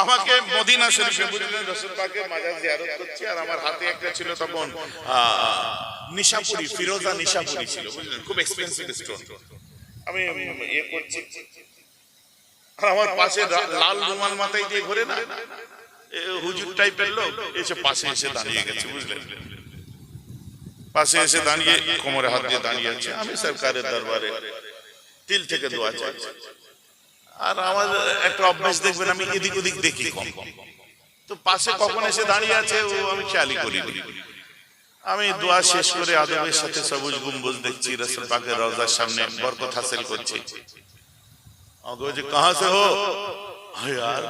আমাকে মদিনা শরীফে বুঝলেন রাসূল পাকের মাজার জিয়ারত করছি, আর আমার হাতে একটা ছিল তখন নিশাপুরি, ফিরোজা নিশাপুরি ছিল, বুঝলেন, খুব এক্সপেন্সিভ স্টোন। আমি ইয়ে করছি, আর আমার পাশে লাল রুমাল মাথায় দিয়ে ঘোরে না হুজুর টাইপের লোক এসে পাশে এসে দাঁড়িয়ে গেছে, বুঝলেন, পাশে এসে দাঁড়িয়ে কোমরে হাত দিয়ে দাঁড়িয়ে আছে। আমি সরকারের দরবারে দিল থেকে দোয়া চাইছি, আর আমার একটা অভ্যাস দেখবেন আমি এদিক ওদিক দেখি কম, তো পাশে কখন এসে দাঁড়িয়ে আছে ও আমি খেয়ালই করিনি। আমি দোয়া শেষ করে আদবের সাথে সবুজ গম্বুজ দেখছি, রাসূল পাকের রওজার সামনে বরকত হাসিল করছি। আমাকে বলছে কাহা সে হো? यार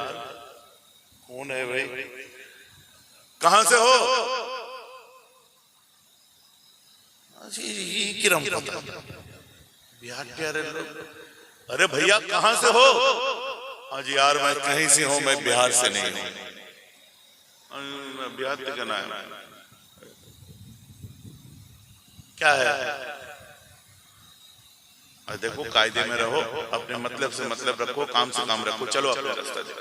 कौन है भाई, कहां से हो? किरम बिहार के लोग, अरे भैया कहां से हो? आज यार मैं कहीं से हूं, मैं बिहार से नहीं हूं। बिहार से कहना है क्या है? देखो कायदे में रहो, अपने मतलब से मतलब रखो, काम से काम रखो, चलो अपना रास्ता दे।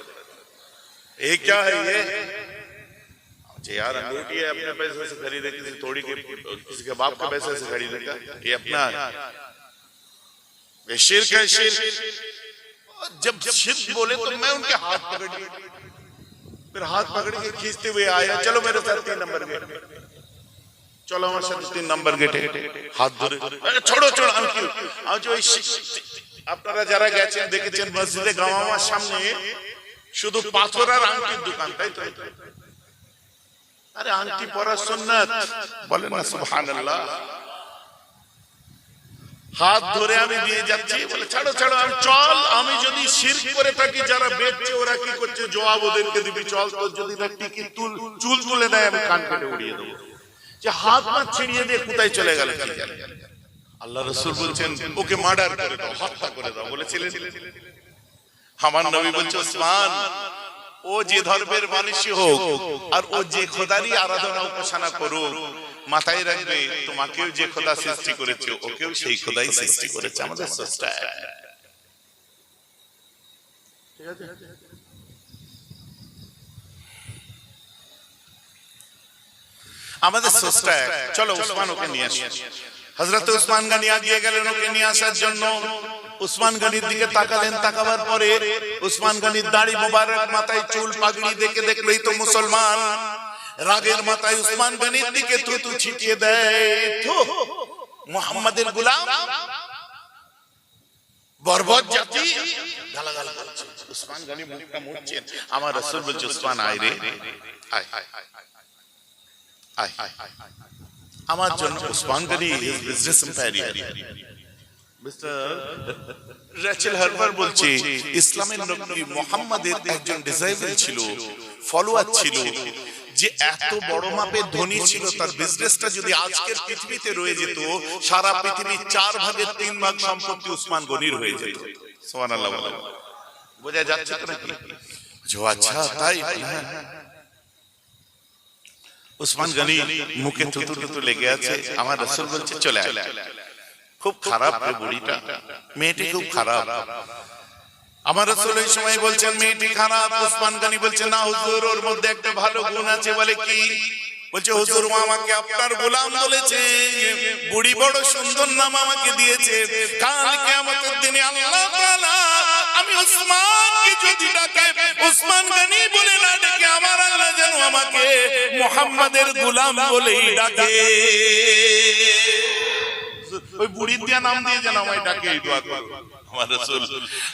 ये क्या है ये? यार अंगूठी है, अपने पैसे से खरीदे, किसी थोड़ी के किसी के बाप के पैसे से खरीदे का, ये अपना ये शिर्क है, शिर्क। जब शिर्क बोले तो मैं उनके हाथ पकड़ लिए, फिर हाथ पकड़ के खींचते हुए आया, चलो मेरे साथ 3 नंबर गेट, চলো আমার সাথে 3 নাম্বার গেটে, হাত ধরে ছোড়ো ছোড়ো। আমি কি আজ ওই আপনারা যারা গেছেন দেখেছেন মসজিদে গাওয়ামার সামনে শুধু পাথর আর আংটির দোকান, তাই তো? আরে আংটি পরা সুন্নাত, বলেন না সুবহানাল্লাহ। হাত ধরে আমি দিয়ে যাচ্ছি, বলে ছাড়ো ছাড়ো, আমি চল, আমি যদি শিরক করে থাকি যারা বেচছে ওরা কি করছে জবাব ওদেরকে দিবি, চল। তো যদি টিকি চুল তুলে দেয় আমি কান কেটে উড়িয়ে দেবো। যে হাত পা ছিঁড়িয়ে দিয়ে কোথায় চলে গেল? আল্লাহ রাসূল বলছেন ওকে মার্ডার করে দাও, হত্যা করে দাও বলেছিলেন। আমার নবী বলছে ওসমান, ও যে ধর্মের মানুষই হোক আর ও যে খোদারই আরাধনা উপাসনা করুক, মাথায় রাখবে তোমাকেও যে খোদা সৃষ্টি করেছে ওকেও সেই খোদাই সৃষ্টি করেছে। আমাদের স্রষ্টা এক, ঠিক আছে? আমাদের স্রষ্টা এক। চলো উসমান ওকে নিয়ে আসি। হযরত উসমান গনি আগিয়ে গেলেন ওকে নিয়ে আসার জন্য। উসমান গনির দিকে তাকালেন, তাকাবার পরে উসমান গনির দাড়ি মোবারক, মাথায় চুল, পাগড়ি দেখে দেখলেই তো মুসলমান। রাগের মাথায় উসমান গনির দিকে থুতু ছিটিয়ে দেয়, থু মুহাম্মাদের গোলাম, বর্বর জাতি, গালাগাল করছে। উসমান গনি মুখটা মুছছেন। আমার রাসূল বলছে উসমান আয় রে, আয় আমার জন্য। Usman Ghani is business empire. Mister Rachel Harper বলছে ইসলামের নবী মুহাম্মাদের একজন ডিসাইপল ছিল, ফলোয়ার ছিল, যে এত বড় মাপের ধনী ছিল, তার বিজনেসটা যদি আজকের পৃথিবীতে রয়ে যেত, সারা পৃথিবীর 4 ভাগের 3 ভাগ সম্পত্তি উসমান গনির হয়ে যেত। সুবহানাল্লাহ। বোঝা যাচ্ছে তো নাকি? আচ্ছা তাই। উসমান গনি মুখে থুতু টুতু লেগে আছে। আমার রাসূল বলছে চলে আয়। খুব খারাপ রে বুড়িটা, মেয়েটি খুব খারাপ। আমার রাসূল এই সময় বলছেন মেয়েটি খারাপ। উসমান গনি বলছে না হুজুর, ওর মধ্যে একটা ভালো গুণ আছে। বলে কি? বলছে হুজুর ও আমাকে আপনার গোলাম বলেছে, বুড়ি বড় সুন্দর নাম আমাকে দিয়েছে। কাল কিয়ামতের দিনে আল্লাহ তাআলা আমি উসমানকে যদি ডাকে, উসমান গনি বলে না ডেকে আমার আল্লাহ যেন আমাকে মুহাম্মাদের গোলাম বলেই ডাকে। ওই বুড়ির দিয়া নাম দিয়ে যেন আমায় ডাকে, এই দোয়া করো। আমার রাসূল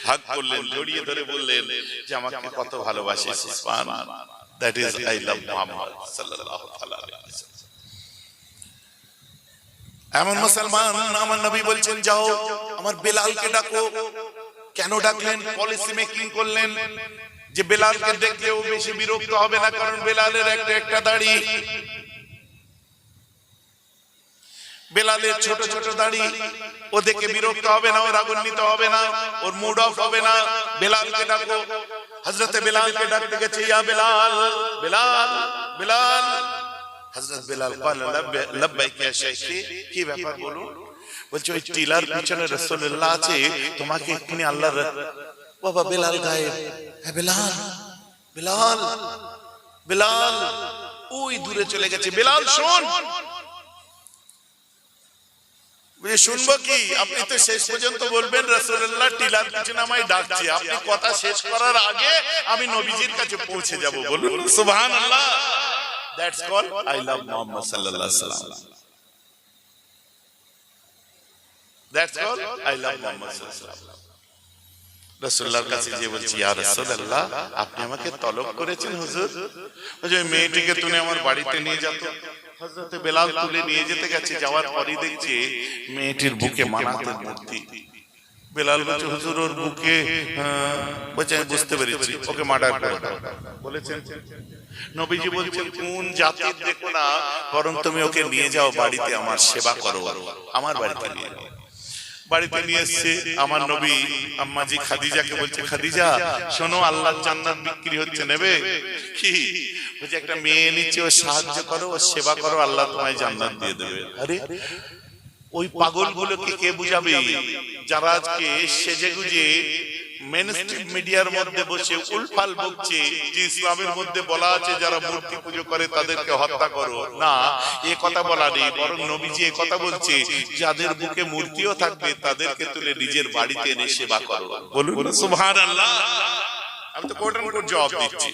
হাত করলেন, জড়িয়ে ধরে বললেন যে আমাকে কত ভালোবাসিস Usman, that is I love Muhammad সাল্লাল্লাহু আলাইহি ওয়াসাল্লাম। এমন মুসলমান আমার নবী বলছেন যাও আমার বেলালকে ডাকো। কেন ডাকলেন? পলিসি মেকিং করলেন যে বেলালকে দেখলে ও বেশি বিরক্ত হবে না, কারণ বেলালের একটা দাড়ি, বেলালের ছোট ছোট দাড়ি, ও দেখে বিরক্ত হবে না, ও রাগান্বিত হবে না, ওর মুড অফ হবে না। বেলালকে ডাকো। হযরত বেলালকে ডাকতে গেছে, ইয়া বেলাল, বেলাল, বেলাল। হযরত বেলাল বলল লব্বাইক ইয়া শাইখি, কি ব্যাপার বলুন? বলছে ওই টিলার পিছনে রাসূলুল্লাহ আছে, তোমাকে এক্ষুনি আল্লাহর। বাবা বেলাল গায়েব। হ্যাঁ বেলাল, বেলাল, বেলাল ওই দূরে চলে গেছে। বেলাল শোন। শুনবো কি? আপনি তো শেষ পর্যন্ত বলবেন রাসূলুল্লাহ টিলার পিছনে আমায় ডাকছে। আপনি কথা শেষ করার আগে আমি নবীজির কাছে পৌঁছে যাব। বলুন সুবহানাল্লাহ। That's call I love Muhammad সাল্লাল্লাহু আলাইহি ওয়াসাল্লাম। That's call I love Muhammad সাল্লাল্লাহু আলাইহি ওয়াসাল্লাম। রাসূলুল্লাহর কাছে যে বলছি, ইয়া রাসূলুল্লাহ আপনি আমাকে তলব করেছেন হুজুর। ওই মেয়েটিকে তুমি আমার বাড়িতে নিয়ে যাও। হযরতে বেলাল তুলে নিয়ে যেতে গেছে, যাওয়ার পরই দেখছে মেয়েটির বুকে মানাতের মূর্তি। বেলাল বলছে হুজুর ওর বুকে, বলছে আমি বুঝতে পেরেছি, ওকে মার্ডার করে দাও বলেছেন। নবীজি বলছেন কোন জাতির দেখো না, বরং তুমি ওকে নিয়ে যাও বাড়িতে, আমার সেবা করো, আমার বাড়িতে নিয়ে যাও। বাড়িতে নিয়ে এসছে আমার নবী আম্মাজি খাদিজাকে বলছে, খাদিজা শোনো আল্লাহর জান্নাত বিক্রি হচ্ছে, নেবে কি? বলছে একটা মেয়ে নিচ্ছে, ও সাহায্য করো, ও সেবা করো, আল্লাহ তোমায় জান্নাত দিয়ে দেবে। আরে ওই পাগলগুলোকে কে বুঝাবে যারা আজকে সেজেগুজে মেইনস্ট্রিম মিডিয়ার মধ্যে বসে উলফাল বকছে যে ইসলামের মধ্যে বলা আছে যারা মূর্তি পুজো করে তাদেরকে হত্যা করো। না, এ কথা বলা নেই, বরং নবীজি এ কথা বলছে যাদের বুকে মূর্তিও থাকবে তাদেরকে তুলে নিজের বাড়িতে এনে সেবা করো। বলুন সুবহানাল্লাহ। আমি তো কোট অ্যান্ড কোট জবাব দিচ্ছি।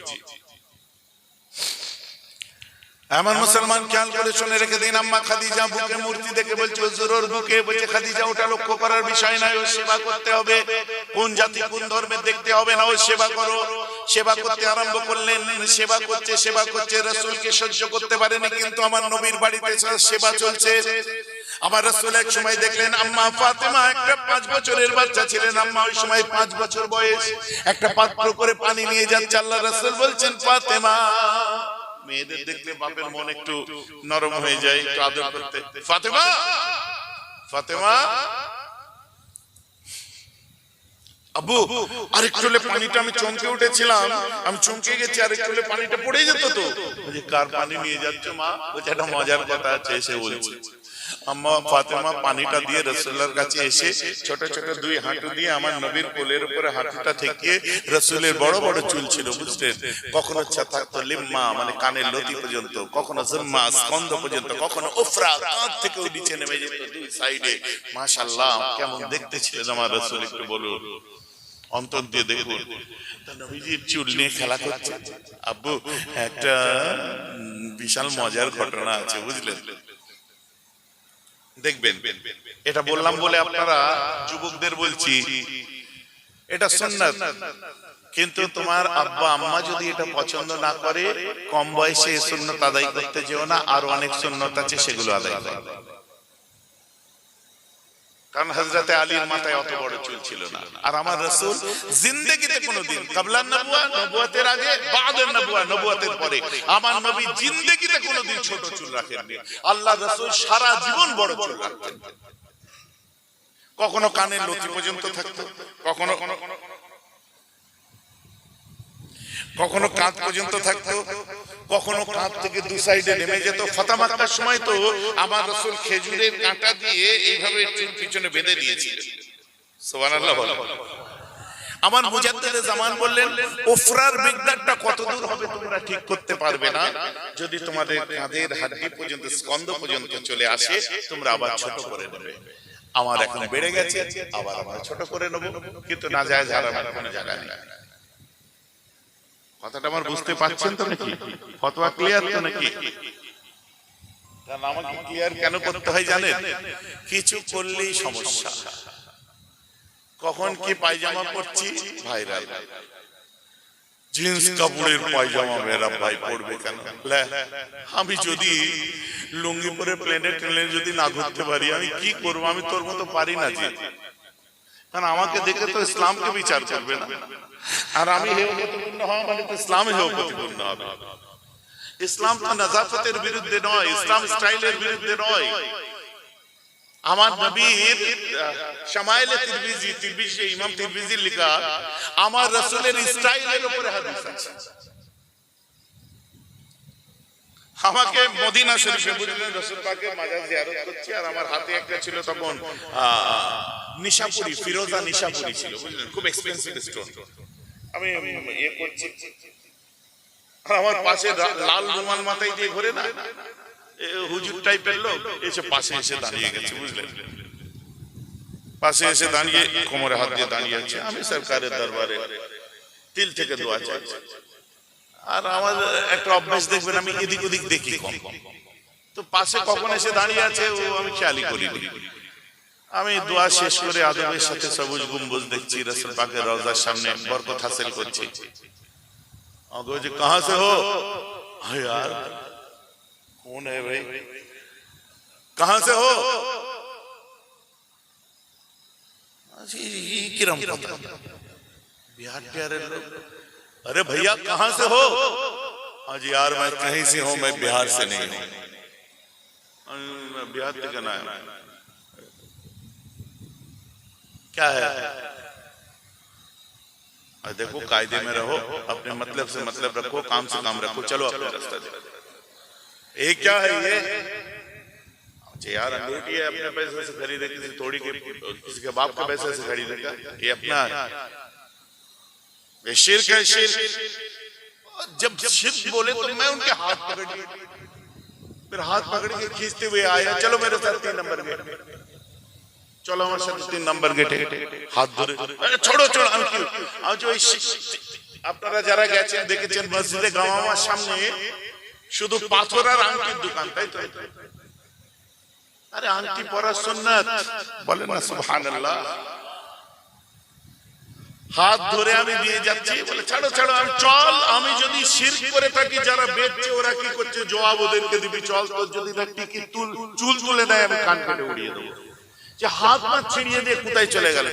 আমার মুসলমান খেয়াল করে শুনে রেখে দিন, আম্মা খাদিজা বুকে মূর্তি দেখে বলছে হুজুর ওর বুকে, বলছে খাদিজা ওটা লক্ষ্য করার বিষয় নয়, ও সেবা করতে হবে। কোন জাতি কোন ধর্মের দেখতে হবে না, ও সেবা করো। সেবা করতে আরম্ভ করলেন, সেবা করছে রাসূলকে সহ্য করতে পারেনি, কিন্তু আমার নবীর বাড়িতে সেবা চলছে। আমার রাসূল এক সময় দেখলেন আম্মা ফাতেমা একটা 5 বছরের বাচ্চা ছিলেন, আম্মা ওই সময় 5 বছর বয়স, একটা পাত্র করে পানি নিয়ে যাচ্ছে। আল্লাহ রাসূল বলছেন ফাতেমা, মেয়েদের দেখলে বাপের মন একটু নরম হয়ে যায়, একটু আদর করতে। ফাতেমা, ফাতেমা আব্বু আরেকটু হলে পানিটা, আমি চমকে উঠেছিলাম, আমি চমকে গেছি, আরেকটু হলে পানিটা পড়ে যেত তো। বলছে কার পানি নিয়ে যাচ্ছ মা? বলছে একটা মজার কথা আছে, এসে বলছে। আম্মা ফাতেমা পানিটা দিয়ে রাসূলের কাছে এসে ছোট ছোট 2 হাঁটু দিয়ে আমার নবীর কোলের উপরে হাঁটুটা ঠেকিয়ে, রাসূলের বড় বড় চুল ছিল বুঝলেন, কখনো থাকতো লিম্মা মানে কানের লতি পর্যন্ত, কখনো জিম্মা স্কন্ধ পর্যন্ত, কখনো উফরা কাঁধ থেকে নিচে নেমে যেত 2 সাইডে। মাশাআল্লাহ কেমন দেখতে ছিলেন আমার রাসূল, একটু বলুন, অন্তর দিয়ে দেখুন। নবীজির চুল নিয়ে খেলা করছে। আব্বু একটা বিশাল মজার ঘটনা আছে বুঝলেন, দেখবেন। এটা বললাম বলে আপনারা যুবকদের বলছি, এটা সুন্নাত, কিন্তু তোমার আব্বা আম্মা যদি এটা পছন্দ না করে, কম বয়সে এই সুন্নাত আদায় করতে যেও না, আর অনেক সুন্নাত আছে সেগুলো আদায় করো। কারণ হযরতে আলীর মাথায় অত বড় চুল ছিল না, আর আমার রাসূল জিন্দেগিতে কোনোদিন কাবলান নবুয়া, নবুয়তের আগে, বাদান নবুয়া, নবুয়তের পরে, আমার নবী জিন্দেগিতে কোনোদিন ছোট চুল রাখেননি। আল্লাহর রাসূল সারা জীবন বড় চুল রাখতেন। কখনো কানের লতি পর্যন্ত থাকতো, কখনো কখনো কাঁধ পর্যন্ত থাকতো, কখনো কাঁধ থেকে 2 সাইডে নেমে যেত। ফাতেমার সময় তো আমার রাসূল খেজুরের কাঁটা দিয়ে এইভাবে চুল পিছনে বেঁধে দিয়েছিলেন। সুবহানাল্লাহ বলো। আমার মুজাদ্দিদে জামান বললেন উফরার মিকদারটা কত দূর হবে তোমরা ঠিক করতে পারবে না, যদি তোমাদের কাঁধের হাড়ি পর্যন্ত স্কন্ধ পর্যন্ত চলে আসে তোমরা আবার ছোট করে নেবে। আমার এখন বেড়ে গেছে, আবার আমরা ছোট করে নেব, কিন্তু না যায় হারামের কোনো জায়গা নেই। কথাটা আমার বুঝতে পারছেন তো নাকি? ফতোয়া ক্লিয়ার তো নাকি? কারণ আমাকে ক্লিয়ার কেন করতে হয় জানেন? কিছু করলেই সমস্যা। কখন কি পায়জামা পরছি ভাইরাল, জিন্স কাপড়ের পায়জামা মেরা ভাই পড়বে কেন? আমি যদি লুঙ্গি পরে প্লেনে ট্রেনে যদি না ঘুরতে পারি আমি কি করবো? আমি তোর মতো পারি না যে, কারণ আমাকে দেখে তো ইসলামকে বিচার করবে না, আর আমি হেয় প্রতিপূর্ণ হওয়া মানে তো ইসলামে হেয় প্রতিপূর্ণ হবে। ইসলাম তো নাজাফতের বিরুদ্ধে নয়, ইসলাম স্টাইলের বিরুদ্ধে নয়। আমার নবীর শামাইলে তিরমিজি ইমাম তিরমিজি লেখা আমার রাসূলের স্টাইলের উপরে হাদিস আছে। আমাকে মদিনা শরীফে বুঝলেন রাসূল পাকের মাজার জিয়ারত করছি, আর আমার হাতে একটা ছিল তখন নিশাপুরি, ফিরোজা নিশাপুরি ছিল বুঝলেন, খুব এক্সপেন্সিভ স্টোন। আমি করছি আর আমার পাশে লাল রুমাল মাথায় দিয়ে ঘোরে না, হুজুর টাইপের লোক, এসে পাশে এসে দাঁড়িয়ে গেছে, বুঝলেন? পাশে এসে দাঁড়িয়ে কোমরে হাত দিয়ে দাঁড়িয়ে আছে। আমি সরকারের দরবারে দিল থেকে দোয়া চাইছি। আর আমার একটা অভ্যাস দেখবেন, আমি এদিক ওদিক দেখি কম, তো পাশে কখন এসে দাঁড়িয়ে আছে ও আমি খেয়ালই করি। আমি দোয়া শেষ করে আদবের সাথে সবুজ গম্বুজ দেখছি, রাসূল পাকের রওজার সামনে বরকত হাসিল করছি। आगे जी कहां से हो? हाँ यार कौन है भाई, कहां से हो? किरम बिहार प्यारे लोग। अरे भैया कहां से हो? आज यार मैं कहीं से हूं, मैं बिहार से नहीं हूं। मैं बिहार से कहना है क्या है? देखो कायदे में रहो, अपने मतलब से मतलब रखो, काम से काम रखो, चलो अपने रास्ता दे। ये क्या है ये? यार अंगूठी है, अपने पैसे से खरीदे, किसी थोड़ी के किसी के बाप के पैसे से खरीदेगा, ये अपना है। ये शिर्क है, शिर्क। जब शिर्क बोले तो मैं उनके हाथ पकड़ लिए, फिर हाथ पकड़ के खींचते हुए आया, चलो मेरे साथ 3 नंबर गेट, চলো আমার সাথে 3 নম্বর গেটে, হাত ধরে ছোড়ো ছোড়ো। আমি কি আপনারা যারা গেছেন দেখেছেন মসজিদে গাওয়ামার সামনে শুধু পাথর আর আংটির দোকান, তাই তো? আরে আংটি পরা সুন্নাত, বলেন না সুবহানাল্লাহ। হাত ধরে আমি দিয়ে যাচ্ছি, বলে ছাড়ো ছাড়ো, আমি চল। আমি যদি শিরক করে থাকি, যারা বেচছে ওরা কি করছে জবাব ওদেরকে দিবি, চল। তোর যদি না টিকি চুল তুলে দেয় আমি কান কেটে উড়িয়ে দেবো। যে হাত পা ছিড়িয়ে দিয়ে কোথায় চলে গেল?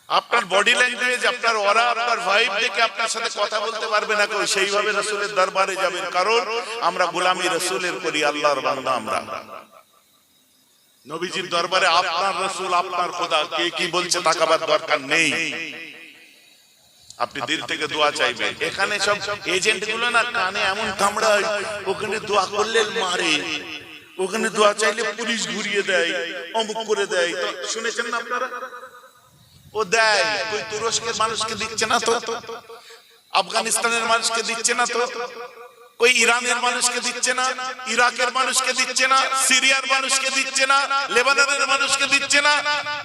আপনার বডি ল্যাঙ্গুয়েজ, আপনার অরা, আপনার ভাইব দেখে আপনার সাথে কথা বলতে পারবে না কেউ। সেইভাবে রাসূলের দরবারে যাবেন, কারণ আমরা গোলামি রাসূলের করি, আল্লাহর বান্দা আমরা। নবীজির দরবারে আপনার রাসূল, আপনার খোদা, কে কি বলছে তাকাবার দরকার নেই। আপনি দিল থেকে দোয়া চাইবেন। এখানে সব এজেন্ট গুলো না কানে এমন কামড়ায়, ওখানে দোয়া করলে মারে, ওখানে দোয়া চাইলে পুলিশ ঘুরিয়ে দেয়, অমুক করে দেয়। তো শুনেছেন না আপনারা? ও দেয়, ওই তুরস্কের মানুষকে দিচ্ছে না তো, আফগানিস্তানের মানুষকে দিচ্ছে না তো, ওই ইরানের মানুষকে দিচ্ছে না, ইরাকের মানুষকে দিচ্ছে না, সিরিয়ার মানুষকে দিচ্ছে না, লেবাননের মানুষকে দিচ্ছে না,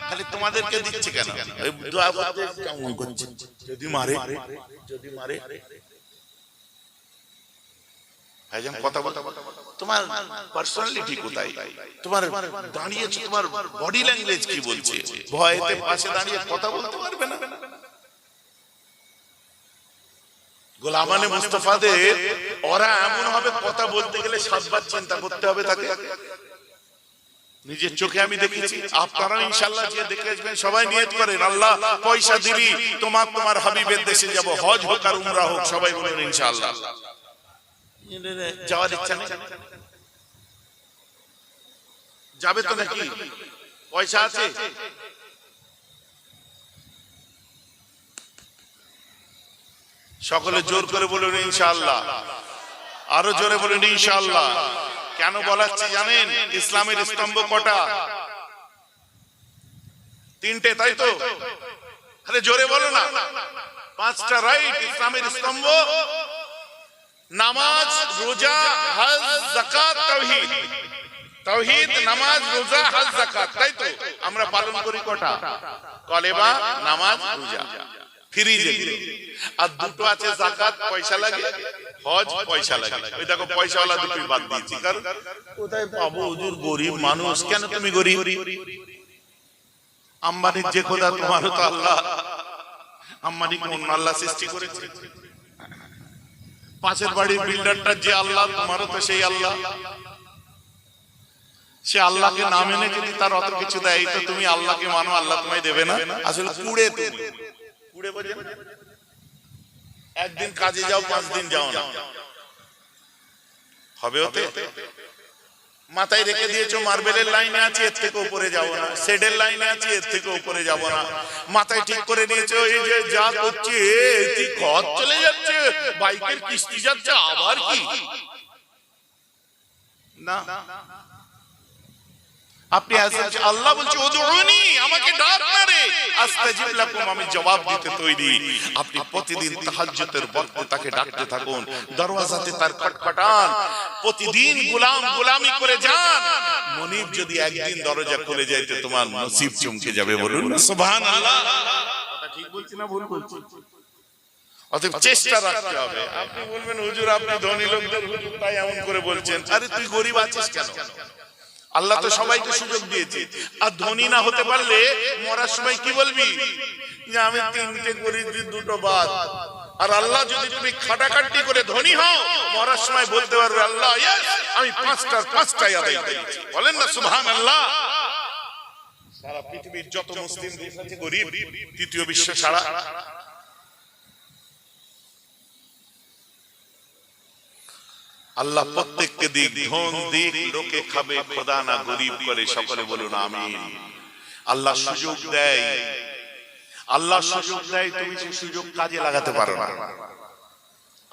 খালি তোমাদেরকে দিচ্ছে কেন? ওই দোয়া করতে কেমন করছে? যদি মারে, যদি মারে ভাইজান কথা বল, তোমার পার্সোনালিটি কোথায়? তোমার দাঁড়িয়েছো, তোমার বডি ল্যাঙ্গুয়েজ কি বলছে? ভয়েতে পাশে দাঁড়িয়ে কথা বলতে পারবে না। গোলামানে মুস্তাফাদের ওরা এমন ভাবে কথা বলতে গেলে 7 বার চিন্তা করতে হবে তাকে। নিজের চোখে আমি দেখেছি, আপনারা ইনশাআল্লাহ যে দেখে আসবেন সবাই নিয়ত করেন, আল্লাহ পয়সা দিবি তোমার, তোমার হাবিবের দেশে যাব, হজ হোক আর উমরা হোক, সবাই বলেন ইনশাআল্লাহ। যাওয়ার ইচ্ছা নেই? যাবে তো নাকি? পয়সা আছে? সকলে জোর করে বলুন ইনশাআল্লাহ, আরো জোরে বলুন ইনশাআল্লাহ। কেন বলাচ্ছি জানেন? ইসলামের স্তম্ভ কটা? 3টে, তাই তো? আরে জোরে বলো না। 5টা, রাইট। ইসলামের স্তম্ভ নামাজ, রোজা, হজ, যাকাত, তাওহীদ। তাওহীদ, নামাজ, রোজা, হজ, যাকাত, তাই তো? আমরা পালন করি কটা? কলেমা, নামাজ, রোজা, ফ্রি যেগুলো। আর 2টো আছে যাকাত, পয়সা লাগে, হজ পয়সা লাগে। ওই দেখো পয়সাওয়ালা দুটোই বাদ দিয়েছি, কারণ কোথায় পাবো? হুজুর গরিব মানুষ। কেন তুমি গরিব? আম্বানির যে খোদা, তোমারও তো আল্লাহ। আম্বানি কোন আল্লাহ সৃষ্টি করেছে? পাশের বাড়ির বিল্ডারটা যে আল্লাহ, তোমারও তো সেই আল্লাহ। সে আল্লাহকে না মেনে যদি তার অত কিছু দেয়, তো তুমি আল্লাহকে মানো, আল্লাহ তোমায় দেবে না? আসলে কুড়ে, তুমি কুড়ে বোঝেন। একদিন কাজে যাও, 5 দিন যাও না, হবে ওতে? মাথায় রেখে দিয়েছো মার্বেলের লাইনে আছে, এর থেকে উপরে যাব না, শেডের লাইনে আছে, এর থেকে উপরে যাব না। মাথায় ঠিক করে নিয়েছো এই যে যা করছে এতে খরচ চলে যাচ্ছে, বাইকের কিস্তি যাচ্ছে, আবার কি না? আপনি আল্লাহ বলছে উদউনি, আমাকে ডাক না রে, আস্তাজিব লাকুম, আমি জবাব দিতে তৈরি। আপনি প্রতিদিন তাহাজ্জুদের ওয়াক্তে তাকে ডাকতে থাকুন, দরওয়াজাতে তার খটখটান, প্রতিদিন গোলামি করে যান। মনিব যদি একদিন দরজা খুলে যায় তো তোমার নসিব চমকে যাবে। বলুন সুবহানাল্লাহ। কথা ঠিক বলছি না ভুল বলছি? অতএব চেষ্টা রাখতে হবে। আপনি বলবেন হুজুর আপনি ধনী লোকদের হুজুর তাই এমন করে বলছেন। আরে তুই গরিব আছিস কেন? আল্লাহ তো সবাইকে সুযোগ দিয়েছে। আর ধনী না হতে পারলে মরার সময় কি বলবি? যে আমি তিনটে করেছি দুটো বাদ। আর আল্লাহ যদি তুমি খাটাখাটি করে ধনী হও, মরার সময় বলতে পারবে আল্লাহ আমি পাঁচটাই আদায় করেছি। বলেন না সুবহানাল্লাহ। সারা পৃথিবীর যত মুসলিম দেশ আছে গরিব, তৃতীয় বিশ্ব ছাড়া। আল্লাহ প্রত্যেককে দিক, ধন দিক, লোকে খাবে, খোদা না গরিব করে। সকলে বলুন আমিন। আল্লাহ সুযোগ দেয়, আল্লাহ সুযোগ দেয়, তুমি সেই সুযোগ কাজে লাগাতে পারো না।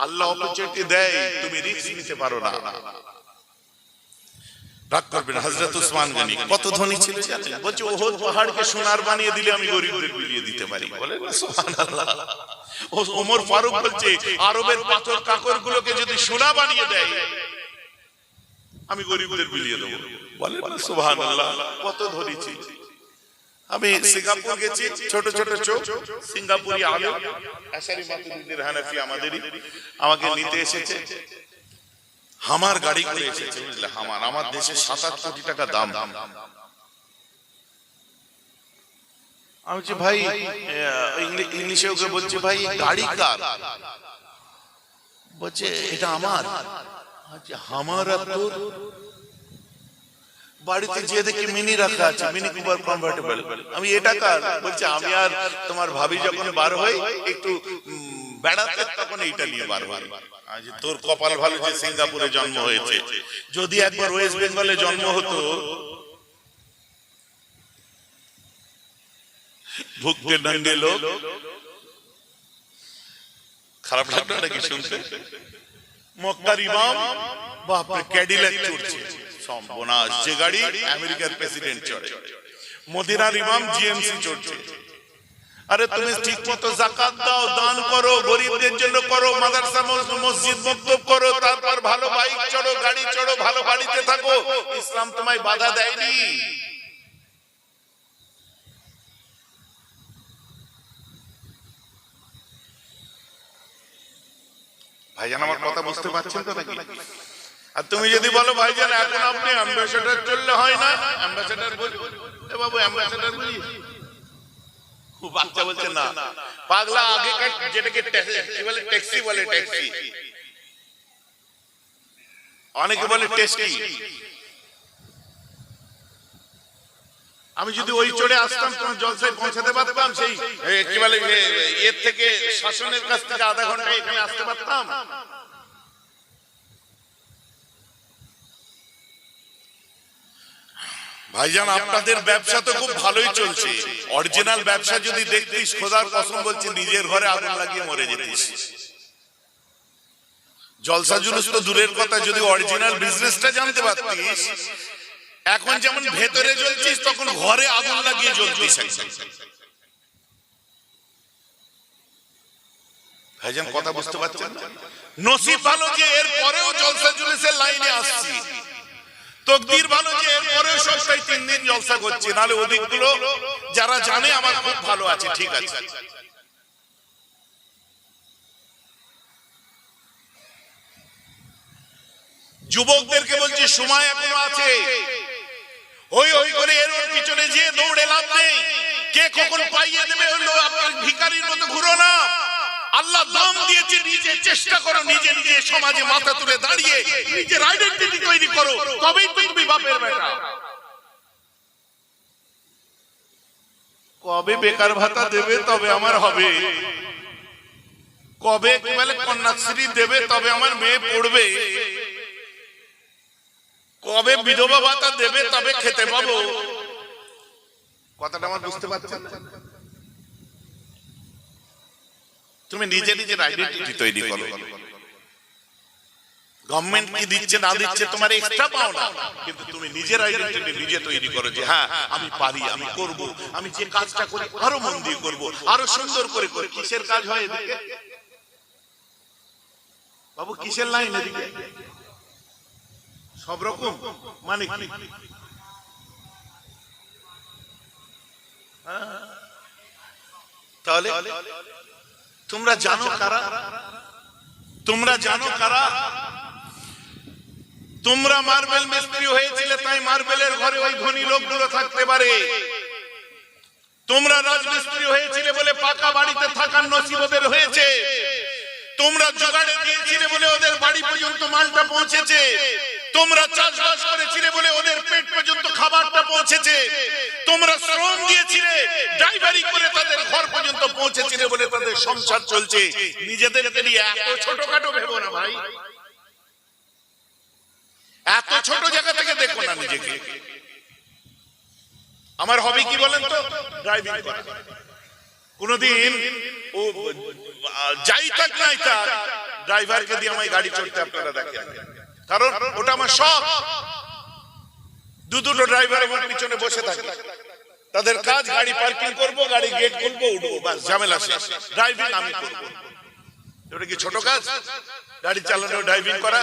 আল্লাহ অপরচুনিটি দেয়, তুমি রিস্ক নিতে পারো না। রাগ করবেন। হযরত উসমান গনি কত ধনী ছিল জানেন? বলছে ওহদ পাহাড়কে সোনার বানিয়ে দিলে আমি গরিবদের বিলিয়ে দিতে পারি। বলেন না সুবহানাল্লাহ। ওমর ফারুক বলছে আরবের পাথর কাকর গুলোকে যদি সোনা বানিয়ে দেয় আমি গরিবদের বিলিয়ে দেবো। বলেন না সুবহানাল্লাহ। কত ধনী ছিল। আমি সিঙ্গাপুর গেছি, ছোট ছোট চোখ, সিঙ্গাপুরি আলেম, আশারি মাতুরিদের হানাফি আমাদেরই, আমাকে নিতে এসেছে। হামার গাড়ি করে এসেছে, বুঝলে? হামার আমার দেশে ৭-৮ কোটি টাকা দাম। আমি বলছি ভাই, ইংলিশে ওকে বলছি ভাই গাড়ি কার? বলছে এটা আমার। হামার আর তোর? বাড়িতে যে দেখি মিনি রাখা আছে, মিনি কুপার কনভার্টেবল। আমি এটা কার? বলছে আমি আর তোমার ভাবি যখন বার হই একটু বেড়াতে তখন এইটা নিয়ে বার হয়। আজ তোর কপাল ভালো যে সিঙ্গাপুরে জন্ম হয়েছে। যদি একবার ওয়েস্ট বেঙ্গলে জন্ম হতো, ভুগতে নঙ্গে লোক। খারাপ লাগলো নাকি শুনতে? মক্কার ইমাম বাপরে ক্যাডিল্যাক চড়ছে, সর্বনাশ। যে গাড়ি আমেরিকার প্রেসিডেন্ট চড়ে। মদিনার ইমাম জিএমসি চড়ছে। আরে তুমি ঠিক মতো যাকাত দাও, দান করো, গরিবদের জন্য করো, মাদ্রাসা মসজিদ মক্তব করো, তারপর ভালো বাইক চড়ো, গাড়ি চড়ো, ভালো বাড়িতে থাকো। ইসলাম তোমায় বাধা দেয়নি। ভাইজান আমার কথা বুঝতে পারছেন তো নাকি? আর তুমি যদি বলো ভাইজান এখন আপনি অ্যাম্বাসেডর চললে হয় না, অ্যাম্বাসেডর বলি বাবু, অ্যাম্বাসেডর বলি। বাচ্চা বলছে না পাগলা, আগেকার যেটাকে কি বলে ট্যাক্সি বলে, ট্যাক্সি। অনেকে বলে ট্যাক্সি। আমি যদি ওই চড়ে আসতাম তোমার জলসায় পৌঁছাতে পারতাম, সেই কি বলে এর থেকে শাসনের কাছ থেকে আধা ঘন্টা এখানে আসতে পারতাম। ভাইজান আপনাদের ব্যবসা তো খুব ভালোই চলছে। অরিজিনাল ব্যবসা যদি দেখতিস, খোদার কসম বলছি নিজের ঘরে আগুন লাগিয়ে মরে যেতিস। জলসা জুলুস তো দূরের কথা, যদি অরিজিনাল বিজনেসটা জানতে পারতিস, এখন যেমন ভেতরে জ্বলছিস তখন ঘরে আগুন লাগিয়ে জ্বলতিস। ভাইজান কথা বুঝতে পারছেন? নসিব ভালো যে এর পরেও জলসা জুলুসের লাইনে আসছি, তকদির ভালো যে এর পরেও সপ্তাহে 3 দিন জলসা করছি। নাহলে ওদিকগুলো যারা জানে আমার খুব ভালো আছে, ঠিক আছে। যুবকদেরকে বলছি সময় এখনো আছে। ওই ওই করে এর পিছনে যে দৌড়ে লাভ নেই। কে কখন পাইয়ে দেবে হলো আপনার ভিখারির মতো ঘুরো না। আল্লাহ দাম দিয়েছে, নিজে চেষ্টা করো, নিজে নিজে সমাজে মাথা তুলে দাঁড়িয়ে নিজের আইডেন্টিটি তৈরি করো, তবেই তো তুমি বাপের বেটা। কবে বেকার ভাতা দেবে তবে আমার হবে, কবে বলে কন্যাশ্রী দেবে তবে আমার মেয়ে পড়বে, কবে বিধবা ভাতা দেবে তবে খেতে পাবো। কথাটা আমার বুঝতে পারছেন? তুমি নিজে নিজের আইডেন্টিটি তৈরি করো। গভর্নমেন্ট কি দিচ্ছে না দিচ্ছে তোমার এক্সট্রা পাও না, কিন্তু তুমি নিজের আইডেন্টিটি নিজে তৈরি করো যে হ্যাঁ আমি পারি, আমি করব, আমি যে কাজটা করি আরো মন দিয়ে করব, আরো সুন্দর করে করি। কিসের কাজ হয় এদিকে বাবু, কিসের লাইন এদিকে? সব রকম মানে কি? তাহলে তোমরা জানো কারা? তোমরা জানো কারা? তোমরা মার্বেল মিস্ত্রি হয়েছিলে তাই মার্বেলের ঘরে ওই ধনী লোকগুলো থাকতে পারে। তোমরা রাজমিস্ত্রি হয়েছিলে বলে পাকা বাড়িতে থাকার নসিব ওদের হয়েছে। তোমরা জোগাড়ে দিয়েছিলে বলে ওদের বাড়ি পর্যন্ত মালটা পৌঁছেছে। তোমরা চাষবাস করেছিলে বলে ওদের পেট পর্যন্ত খাবারটা পৌঁছেছে। তোমরা শ্রম দিয়েছিলে, ড্রাইভারি করে তাদের ঘর পর্যন্ত পৌঁছেছিলে বলে তাদের সংসার চলছে। নিজেদেরকে নিয়ে এত ছোটখাটো ভেবো না ভাই, এত ছোট জায়গা থেকে দেখো না নিজেকে। আমার হবি কি বলেন তো? ড্রাইভিং করা। কোনদিন ও যাই থাক নাই থাক ড্রাইভারকে দিয়ে আমায় গাড়ি চড়তে আপনারা দেখেন, কারণ ওটা আমার শখ। দুটো ড্রাইভার আমার পিছনে বসে থাকে, তাদের কাজ গাড়ি পার্কিং করব, গাড়ি গেট খুলবো, উঠবো, বাস ঝামেলা শেষ। ড্রাইভিং আমি করব। এটা কি ছোট কাজ? গাড়ি চালানো, ড্রাইভিং করা।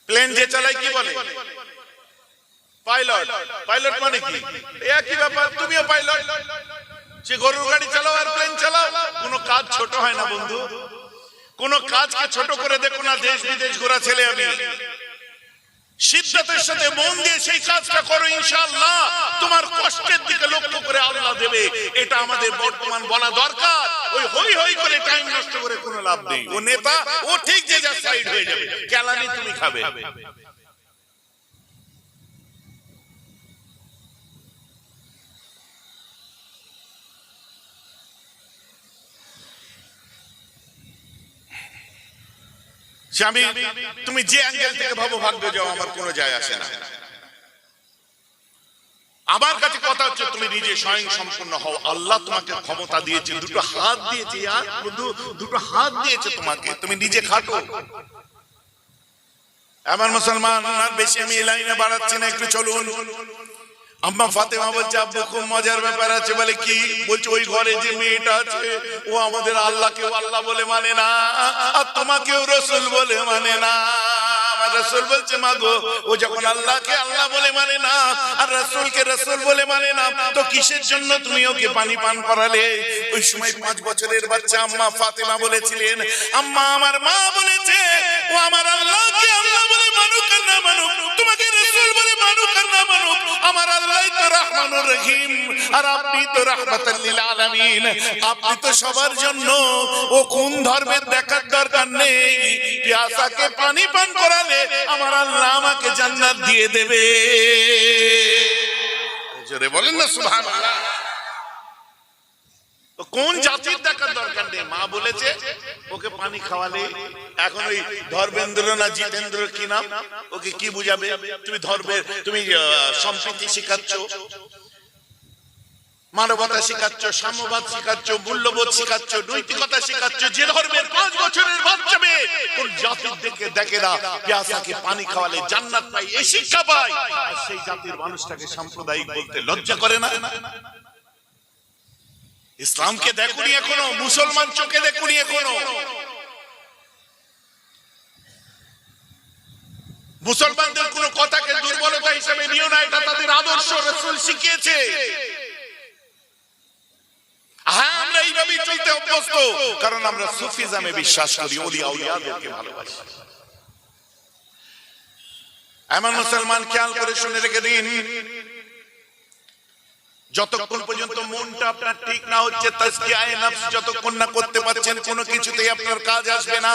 প্লেন যে চালায় কি বলে? পাইলট। পাইলট মানে কি? একই ব্যাপার, তুমিও পাইলট। সে গরুর গাড়ি চালাও আর প্লেন চালাও, কোনো কাজ ছোট হয় না বন্ধু। কোন কাজকে ছোট করে দেখো না। দেশ বিদেশ ঘোরা ছেলে আমি, সিদ্ধাতের সাথে মন দিয়ে সেই কাজটা করো, ইনশাআল্লাহ তোমার কষ্টের দিকে লক্ষ্য করে আল্লাহ দেবে। এটা আমাদের বর্তমান বলা দরকার। ওই হই হই করে টাইম নষ্ট করে কোনো লাভ নেই। ও নেতা, ও ঠিক যে যা সাইড হয়ে যাবে, কেলানি তুমি খাবে। স্বামী তুমি যে অ্যাঙ্গেল থেকে ভাবো ভাগ্য যাও, আমার কোনো যায় আসে না। আমার কাছে কথা হচ্ছে তুমি নিজে স্বয়ং সম্পূর্ণ হও। আল্লাহ তোমাকে ক্ষমতা দিয়েছে, দুটো হাত দিয়েছে, আর দুটো হাত দিয়েছে তোমাকে, তুমি নিজে খাটো। আমার মুসলমান আর বেশি আমি এই লাইনে বাড়াচ্ছি না, একটু চলুন। আম্মা ফাতেমা বলছে আব্বু খুব মজার ব্যাপার আছে। বলে কি? বলছে ওই ঘরে যে মেয়েটা আছে ও আমাদের আল্লাহকেও আল্লাহ বলে মানে না, আর তোমাকেও রসুল বলে মানে না। আমার রসুল বলছে মা গো, ও যখন আল্লাহকে আল্লাহ বলে মানে না আর রসুলকে রসুল বলে মানে না, তো কিসের জন্য তুমি ওকে পানি পান করালে? ওই সময় 5 বছরের বাচ্চা আম্মা ফাতেমা বলেছিলেন, আম্মা আমার মা বলেছে ও আমার আল্লাহকে আল্লাহ বলে মানুক আর না মানুক, তোমাকে রসুল বলে মানুক আর না মানুক, আমার আল্লাহ তো রহমানুর রহিম আর আপনি তো রাহমাতাল লিল আলামিন, আপনি তো সবার জন্য। ও কোন ধর্মের দেখার দরকার নেই, পিয়াসাকে পানি পান করালে আমার আল্লাহ আমাকে জান্নাত দিয়ে দেবে। জোরে বলেন না সুবহানাল্লাহ। কোন জাতির দেখার দরকার নেই, মা বলেছে ওকে পানি খাওয়ালে। এখন ওই ধর্মেন্দ্র না জিতেন্দ্র কি নাম, ওকে কি বুঝাবে? তুমি ধর্মের, তুমি সম্প্রীতি শিখাচ্ছ, মানবতা শিখাচ্ছ, সাম্যবাদ শিখাচ্ছ, মূল্যবোধ শিখাচ্ছ, নৈতিকতা শিখাচ্ছ। যে ধর্মের 5 বছরের বাচ্চা মেয়ে কোন জাতির দিকে দেখে না, পিয়াসাকে পানি খাওয়ালে জান্নাত পাই, এই শিক্ষা পায়, আর সেই জাতির মানুষটাকে সাম্প্রদায়িক বলতে লজ্জা করে না? ইসলামকে দেখুনি এখনো, মুসলমান চোখে দেখুনি এখনো। মুসলমানদের কোন কথাকে দুর্বলতা হিসেবে নিও না, এটা তাদের আদর্শ, রাসূল শিখিয়েছে। হ্যাঁ, আমরা এইভাবেই চলতে অভ্যস্ত, কারণ আমরা সুফিজমে বিশ্বাস করি, ওলিয়া আউলিয়াদেরকে ভালোবাসি। এমন মুসলমান খেয়াল করে শুনে রেখে দিন, যতক্ষণ পর্যন্ত মনটা আপনার ঠিক না হচ্ছে, তাজকিয়ায়ে নফস যতক্ষণ না করতে পারছেন, কোনো কিছুতেই আপনার কাজ আসবে না।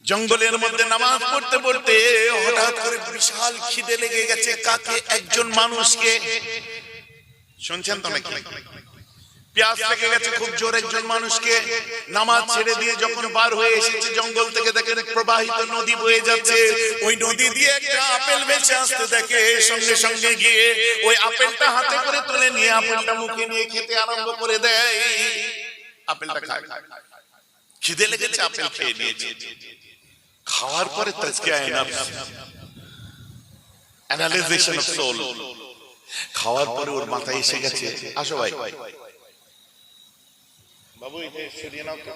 জঙ্গলের মধ্যে নামাজ পড়তে পড়তে হঠাৎ করে বিশাল খিদে লেগে গেছে কাকে? একজন মানুষকে। শুনছেন তো নাকি? প্যাস লেগে গেছে খুব জোর একজন মানুষকে। নামাজ ছেড়ে দিয়ে যখন বার হয়ে এসেছে জঙ্গল থেকে, দেখেন প্রবাহিত নদী বয়ে যাচ্ছে, ওই নদী দিয়ে একটা আপেল ভেসে আসতে দেখে, সঙ্গে সঙ্গে গিয়ে ওই আপেলটা হাতে করে তুলে নিয়ে আপেলটা মুখে নিয়ে খেতে আরম্ভ করে দেয়। আপেলটা খায়, খিদে লেগেছে আপেল খেয়ে নিয়েছে, খাওয়ার পরে তাজকিয়ায়ে নফস, অ্যানালাইজেশন অফ সোল, খাওয়ার পরে ওর মাথায় এসে গেছে, আসো ভাই বাবু এটা সরিয়ে নাও তো,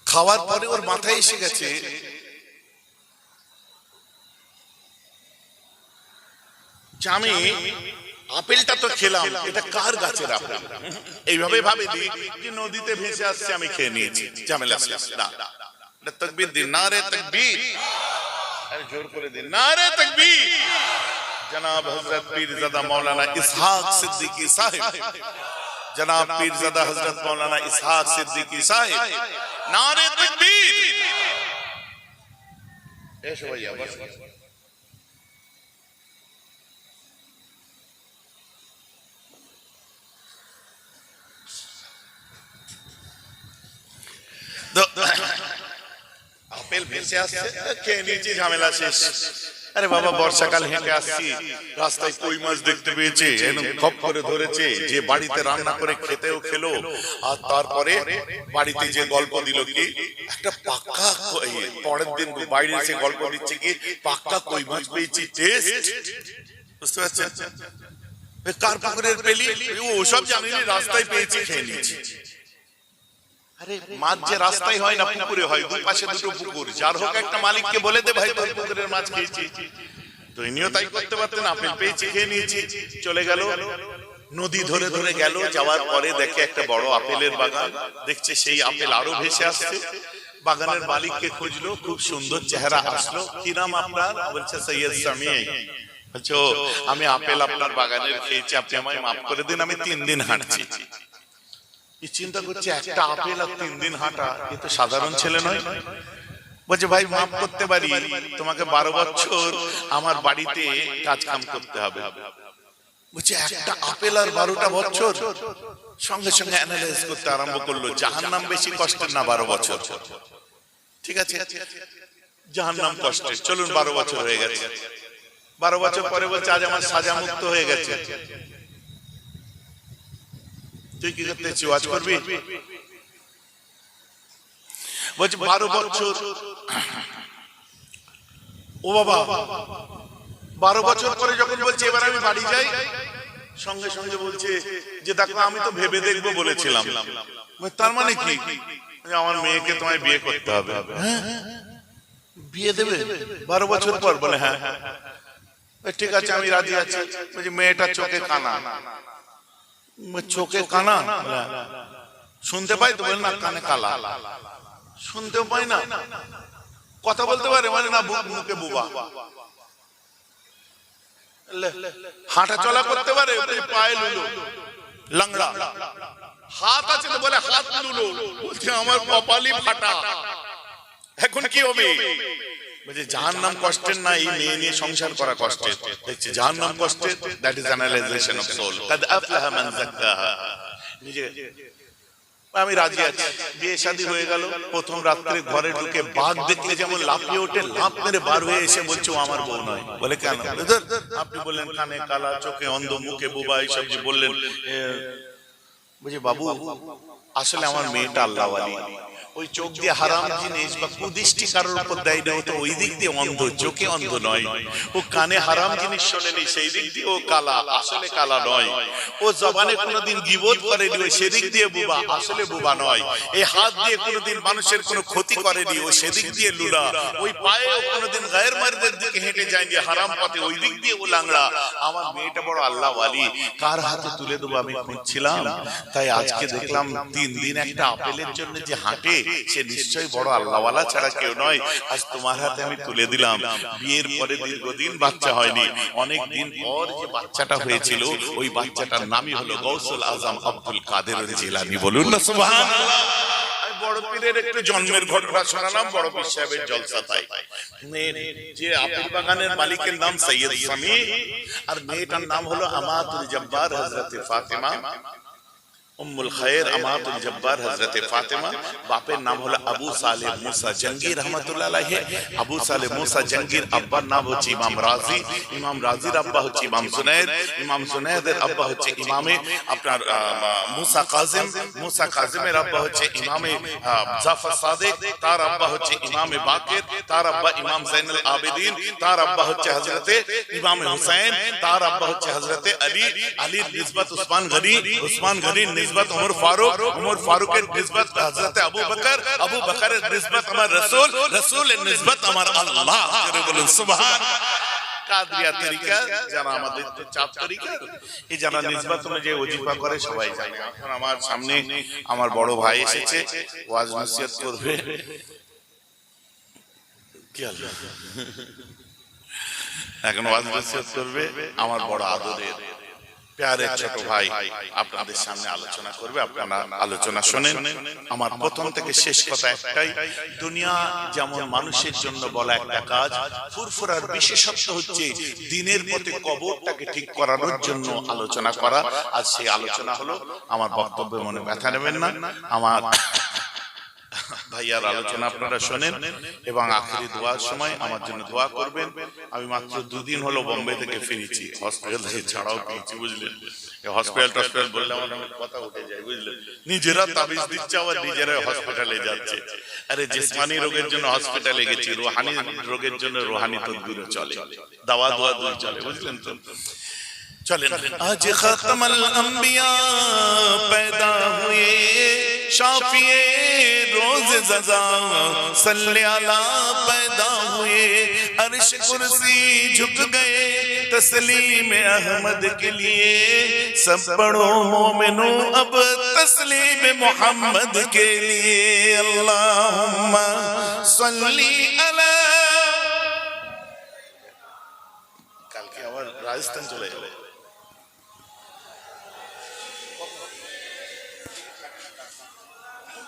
খাওয়ার পরে ওর মাথায় এসে গেছে যে আমি আপেলটা তো খেলাম, এটা কার গাছের আপেল, এইভাবে ভাবে দিই যে নদীতে ভেসে আসছে আমি খেয়ে নিয়েছি, ঝামেলা শেষ। না, এটা তাকবীর দিন, নারে তাকবীর, আরে জোর করে দিন, নারে তাকবীর। জনাব হযরত পীরজাদা মাওলানা ইসহাক সিদ্দিকী সাহেব, জনাব পীরজাদা হযরত মাওলানা ইসহাক সিদ্দিকী সাহেব, নারে তাকবীর। এসো ভাইয়া বস। আপেল ভেসে আসছে, খেয়ে নিয়েছি, ঝামেলা শেষ। আরে বাবা বর্ষাকাল হেঁটে আসছি, রাস্তায় কই মাছ দেখতে পেয়েছে, খপ করে ধরেছে, যে বাড়িতে রান্না করে খেতেও খেলো, আর তারপরে বাড়িতে যে গল্প দিল কি একটা পাক্কা, পরের দিন বাইরে এসে গল্প দিচ্ছে কি পাক্কা কই মাছ পেয়েছি, টেস্ট। বুঝতে পারছেন? কার পুকুরের পেলি ওসব জানিনি, রাস্তায় পেয়েছি খেয়ে নিয়েছি। আরে মাছ যে রাস্তায় হয় না, পুকুরে হয়, দুই পাশে দুটো পুকুর, যার হোক একটা মালিককে বলে দে ভাই তোর পুকুরের মাছ খেয়েছি, তো ইনিও তাই করতে পারতেন, আপেল পেয়েছি খেয়ে নিয়েছি, চলে গেল। নদী ধরে ধরে গেল, যাওয়ার পরে দেখে একটা বড় আপেলের বাগান, দেখছে সেই আপেল আরো ভেসে আসছে, বাগানের মালিককে খুঁজলো, খুব সুন্দর চেহারা আসলো, কি নাম আপনার? বলছে সৈয়দ সামি। বলছে ও, আমি আপেল আপনার বাগানের খেয়েছি, আপনি আমায় মাফ করে দিন, আমি 3 দিন হাঁটছি। চিন্তা করছে একটা আপেল আর 3 দিন হাঁটা, এ তো সাধারণ ছেলে নয়। বলছে ভাই মাফ করতে পারি, তোমাকে 12 বছর আমার বাড়িতে কাজ কাম করতে হবে। বলছে একটা আপেল আর 12টা বছর? সঙ্গে সঙ্গে অ্যানালাইজ করতে আরম্ভ করলো, জাহান্নাম বেশি কষ্টের না 12 বছর? ঠিক আছে, জাহান্নাম কষ্টের, চলুন 12 বছর হয়ে গেছে। 12 বছর পরে বলছে আজ আমার সাজা মুক্ত হয়ে গেছে, তুই কি করতে চাস, ওয়াজ করবি? বলছে 12 বছর। ও বাবা, 12 বছর পরে যখন বলছে এবার আমি বাড়ি যাই, সঙ্গে সঙ্গে বলছে যে দেখো আমি তো ভেবে দেখবো বলেছিলাম। তার মানে কি? আমার মেয়েকে তোমায় বিয়ে করতে হবে। বিয়ে দেবে 12 বছর পর? বলে হ্যাঁ। ঠিক আছে আমি রাজি আছি। বলছে মেয়েটা চোখে কানা। চোখে কানা? শুনতে পাই তো? বলে না, কানে কালা। শুনতেও পাই না, কথা বলতে পারে? মানে না, মুখে বুবা। হাঁটা চলা করতে পারে? পায়ে লুলো, লাংড়া। হাত আছে তো? বলে হাত লুলো। বলছে আমার কপালই ফাটা, এখন কি হবে? বলছে জাহান্নাম কষ্টের না, এই মেয়ে নিয়ে সংসার করা কষ্টের। দেখছি জাহান্নাম কষ্টের, দ্যাট ইজ অ্যানালাইজেশন অফ সোল। কাদ আফলাহা মান যাক্কাহা। নিজে আমি রাজি আছি। বিয়ে শাদী হয়ে গেল, প্রথম রাত্রে ঘরে ঢুকে বাঘ দেখলে যেমন লাফিয়ে ওঠে, লাফ মেরে বার হয়ে এসে বলছে ও আমার বউ নয়। বলে কেন? আপনি বললেন কানে কালা, চোখে অন্ধ, মুখে বোবা, এইসব যে বললেন। বুঝি বাবু, আসলে আমার মেয়েটা আল্লাহওয়ালি, ওই চোখ দিয়ে হারাম জিনিস বা কুদৃষ্টি কারোর উপর দেয় না, ও তো ওই দিক দিয়ে অন্ধ, চোখে অন্ধ নয়। ও কানে হারাম জিনিস শোনেনি, সেই দিক দিয়ে ও কালা, আসলে কালা নয়। ও জবানে কোনোদিন গীবত করেনি, ওই সেদিক দিয়ে বুবা, আসলে বুবা নয়। এই হাত দিয়ে কোনোদিন মানুষের কোনো ক্ষতি করেনি, ও সেদিক দিয়ে লুলা। ওই পায়ে ও কোনোদিন গায়ের মার্দের দিকে হেঁটে যায়নি, হারাম পথে, ওই দিক দিয়ে ও লাংড়া। আমার মেয়েটা বড় আল্লাহওয়ালি, কার হাতে তুলে দেবো আমি খুঁজছিলাম। তাই আজকে দেখলাম 3 দিন একটা আপেলের জন্য যে হাঁটে, সে নিশ্চয়ই বড় আল্লাহওয়ালা ছাড়া কেউ নয়। আজ তোমার হাতে আমি তুলে দিলাম। বিয়ের পরে দীর্ঘদিন বাচ্চা হয়নি, অনেক দিন পর যে বাচ্চাটা হয়েছিল, ওই বাচ্চাটার নামই হলো গৌসুল আজম আব্দুল কাদের জিলানী। বলুন না সুবহানাল্লাহ। আমি বড় পীরের একটু জন্মের ঘটনা শোনালাম, বড় পীর সাহেবের জলসা। তাই যে আপেল বাগানের মালিকের নাম সৈয়দ সামি, আর মেয়েটার নাম হলো আমাতুল জব্বার হযরত ফাতেমা। উম্মুল খায়ের আমাতুল জব্বার হযরতে ফাতেমা, বাপের নাম হলো আবু সালেহ মুসা জঙ্গি রহমাতুল্লাহ আলাইহি। আবু সালেহ মুসা জঙ্গির আব্বার নাম হচ্ছে ইমাম রাজি, ইমাম রাজির আব্বা হচ্ছে ইমাম জুনায়েদ, ইমাম জুনায়েদের আব্বা হচ্ছে ইমামে আপনার মুসা কাজিম, মুসা কাজিমের আব্বা হচ্ছে ইমামে জাফর সাদিক, তার আব্বা হচ্ছে ইমামে বাকির, তার আব্বা ইমাম জাইনুল আবেদিন, তার আব্বা হচ্ছে হযরতে ইমামে হুসাইন, তার আব্বা হচ্ছে হযরতে আলী, আলীর নিসবত উসমান গনি, উসমান গনির নিসবত ওমর ফারুক, ওমর ফারুকের নিসবত হযরতে আবু বকর, আবু বকরের নিসবত আমার রাসূল, রাসূলের নিসবত আমার আল্লাহ। জোরে বলুন সুবহান। কাদরিয়া তরিকা যারা আমাদের চাপ তরিকা, এই যারা নিসবত অনুযায়ী ওজিফা করে সবাই জানে। এখন আমার সামনে আমার বড় ভাই এসেছে, ওয়াজ নসিহত করবে। কি আল্লাহ, এখন ওয়াজ নসিহত করবে আমার বড় আদরের প্যারে ছোট ভাই, আপনাদের সামনে আলোচনা করবে। আপনারা আলোচনা শুনেন। আমার প্রথম থেকে শেষ কথা একটাই, দুনিয়া যেমন মানুষের জন্য বলা একটা কাজ, ফুরফুরার বিশেষত্ব হচ্ছে দিনের পথে কবরটাকে ঠিক করানোর জন্য আলোচনা করা। আর সেই আলোচনা হলো, আমার বক্তব্যে মনে ব্যথা নেবেন না, আমার ভাইয়ার আলোচনা আপনারা শোনেন এবং আখেরি দোয়ার সময় আমার জন্য দোয়া করবেন। আমি মাত্র 2 দিন হলো বোম্বে থেকে ফিরেছি, হসপিটাল থেকে ছাড়াও পেয়েছি, বুঝলেন। হসপিটাল টসপিটাল বললে আমার কথা উঠে যায়, বুঝলেন। নিজেরা তাবিজ দিচ্ছে, আবার নিজেরা হসপিটালে যাচ্ছে। আরে জিসমানি রোগের জন্য হসপিটালে গেছি, রুহানি রোগের জন্য রুহানি তদবিরও চলে, দাওয়া দোয়া দুই চলে, বুঝলেন তো। চলেন। আজ খতমুল আম্বিয়া पैदा हुए, शाफिए रोज जजा सल्ले अला पैदा हुए, अर्श कुर्सी झुक गए तस्लीम अहमद के लिए, सब पढ़ो मोमिनो अब तस्लीम मोहम्मद के लिए, अल्लाहुम्मा सल्ली अला। কালকে আবার রাজস্থান চলে যাবে।